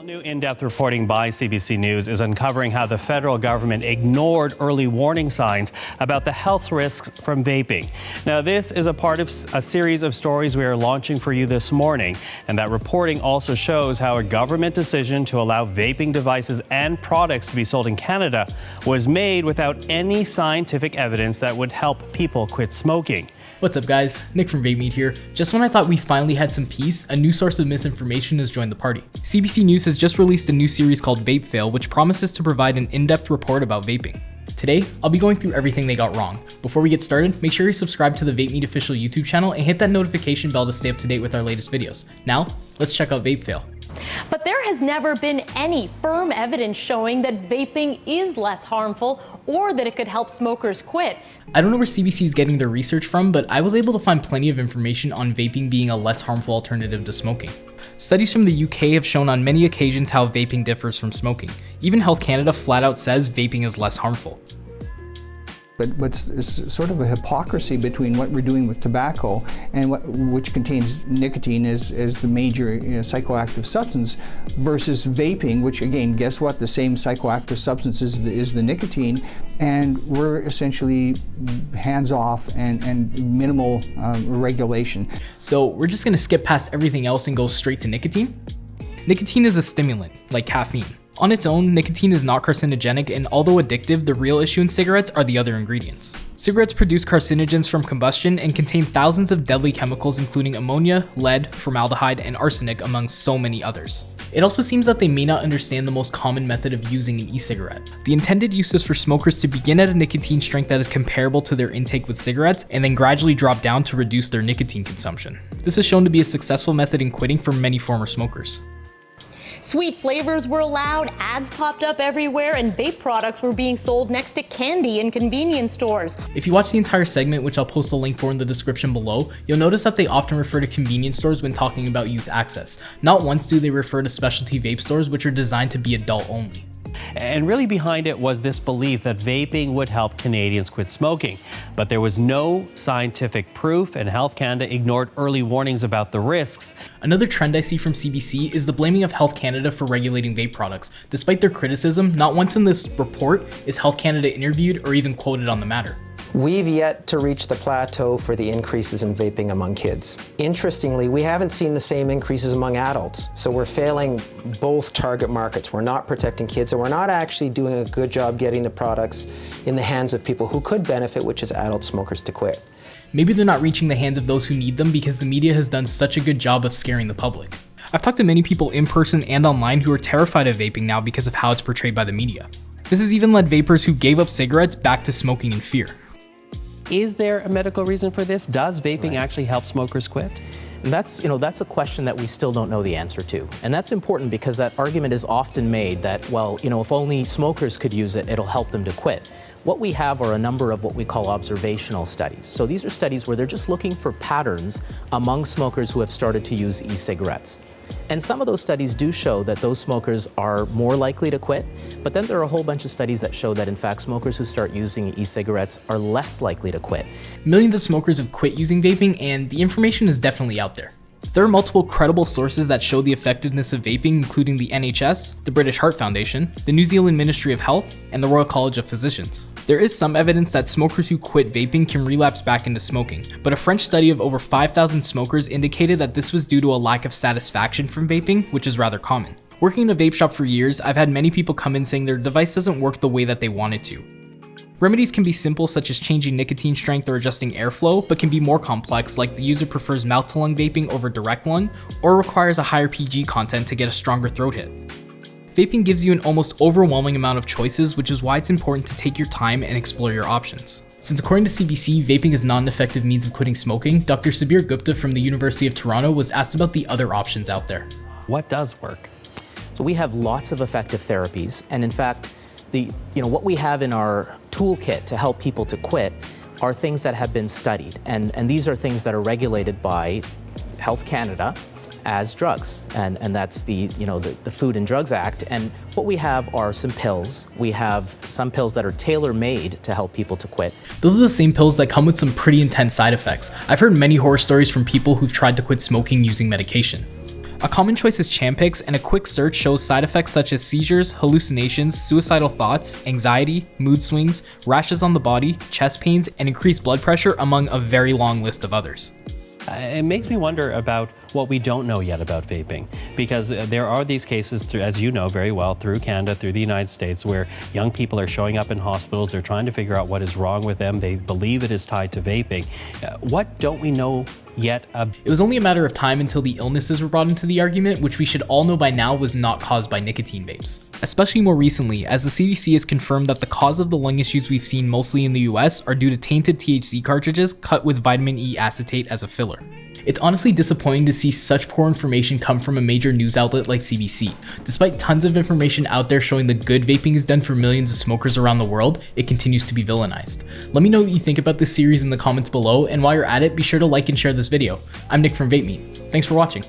New in-depth reporting by CBC News is uncovering how the federal government ignored early warning signs about the health risks from vaping. Now, this is a part of a series of stories we are launching for you this morning, and that reporting also shows how a government decision to allow vaping devices and products to be sold in Canada was made without any scientific evidence that would help people quit smoking. What's up guys, Nick from VapeMeet here. Just when I thought we finally had some peace, a new source of misinformation has joined the party. CBC News has just released a new series called Vape Fail, which promises to provide an in-depth report about vaping. Today, I'll be going through everything they got wrong. Before we get started, make sure you subscribe to the VapeMeet official YouTube channel and hit that notification bell to stay up to date with our latest videos. Now, let's check out Vape Fail. But there has never been any firm evidence showing that vaping is less harmful or that it could help smokers quit. I don't know where CBC is getting their research from, but I was able to find plenty of information on vaping being a less harmful alternative to smoking. Studies from the UK have shown on many occasions how vaping differs from smoking. Even Health Canada flat out says vaping is less harmful. But it's sort of a hypocrisy between what we're doing with tobacco and which contains nicotine as the major psychoactive substance versus vaping, which again, guess what? The same psychoactive substance is the nicotine, and we're essentially hands off and minimal regulation. So we're just gonna skip past everything else and go straight to nicotine? Nicotine is a stimulant, like caffeine. On its own, nicotine is not carcinogenic, and although addictive, the real issue in cigarettes are the other ingredients. Cigarettes produce carcinogens from combustion and contain thousands of deadly chemicals including ammonia, lead, formaldehyde, and arsenic, among so many others. It also seems that they may not understand the most common method of using an e-cigarette. The intended use is for smokers to begin at a nicotine strength that is comparable to their intake with cigarettes and then gradually drop down to reduce their nicotine consumption. This is shown to be a successful method in quitting for many former smokers. Sweet flavors were allowed, ads popped up everywhere, and vape products were being sold next to candy in convenience stores. If you watch the entire segment, which I'll post a link for in the description below, you'll notice that they often refer to convenience stores when talking about youth access. Not once do they refer to specialty vape stores, which are designed to be adult only. And really behind it was this belief that vaping would help Canadians quit smoking. But there was no scientific proof, and Health Canada ignored early warnings about the risks. Another trend I see from CBC is the blaming of Health Canada for regulating vape products. Despite their criticism, not once in this report is Health Canada interviewed or even quoted on the matter. We've yet to reach the plateau for the increases in vaping among kids. Interestingly, we haven't seen the same increases among adults, so we're failing both target markets. We're not protecting kids, and we're not actually doing a good job getting the products in the hands of people who could benefit, which is adult smokers, to quit. Maybe they're not reaching the hands of those who need them because the media has done such a good job of scaring the public. I've talked to many people in person and online who are terrified of vaping now because of how it's portrayed by the media. This has even led vapers who gave up cigarettes back to smoking in fear. Is there a medical reason for this? Does vaping actually help smokers quit? That's a question that we still don't know the answer to. And that's important because that argument is often made that, well, if only smokers could use it, it'll help them to quit. What we have are a number of what we call observational studies. So these are studies where they're just looking for patterns among smokers who have started to use e-cigarettes. And some of those studies do show that those smokers are more likely to quit, but then there are a whole bunch of studies that show that in fact smokers who start using e-cigarettes are less likely to quit. Millions of smokers have quit using vaping, and the information is definitely out there. There are multiple credible sources that show the effectiveness of vaping, including the NHS, the British Heart Foundation, the New Zealand Ministry of Health, and the Royal College of Physicians. There is some evidence that smokers who quit vaping can relapse back into smoking, but a French study of over 5,000 smokers indicated that this was due to a lack of satisfaction from vaping, which is rather common. Working in a vape shop for years, I've had many people come in saying their device doesn't work the way that they want it to. Remedies can be simple, such as changing nicotine strength or adjusting airflow, but can be more complex, like the user prefers mouth-to-lung vaping over direct lung, or requires a higher PG content to get a stronger throat hit. Vaping gives you an almost overwhelming amount of choices, which is why it's important to take your time and explore your options. Since according to CBC, vaping is not an effective means of quitting smoking, Dr. Sabir Gupta from the University of Toronto was asked about the other options out there. What does work? So we have lots of effective therapies, and in fact, what we have in our toolkit to help people to quit are things that have been studied, and these are things that are regulated by Health Canada as drugs, and that's the Food and Drugs Act. And what we have are some pills. We have some pills that are tailor-made to help people to quit. Those are the same pills that come with some pretty intense side effects. I've heard many horror stories from people who've tried to quit smoking using medication. A common choice is Champix, and a quick search shows side effects such as seizures, hallucinations, suicidal thoughts, anxiety, mood swings, rashes on the body, chest pains, and increased blood pressure, among a very long list of others. It makes me wonder about what we don't know yet about vaping, because there are these cases, through, as you know very well, through Canada, through the United States, where young people are showing up in hospitals. They're trying to figure out what is wrong with them. They believe it is tied to vaping. What don't we know yet? It was only a matter of time until the illnesses were brought into the argument, which we should all know by now was not caused by nicotine vapes. Especially more recently, as the CBC has confirmed that the cause of the lung issues we've seen mostly in the US are due to tainted THC cartridges cut with vitamin E acetate as a filler. It's honestly disappointing to see such poor information come from a major news outlet like CBC. Despite tons of information out there showing the good vaping is done for millions of smokers around the world, it continues to be villainized. Let me know what you think about this series in the comments below, and while you're at it, be sure to like and share this video. I'm Nick from VapeMeet. Thanks for watching.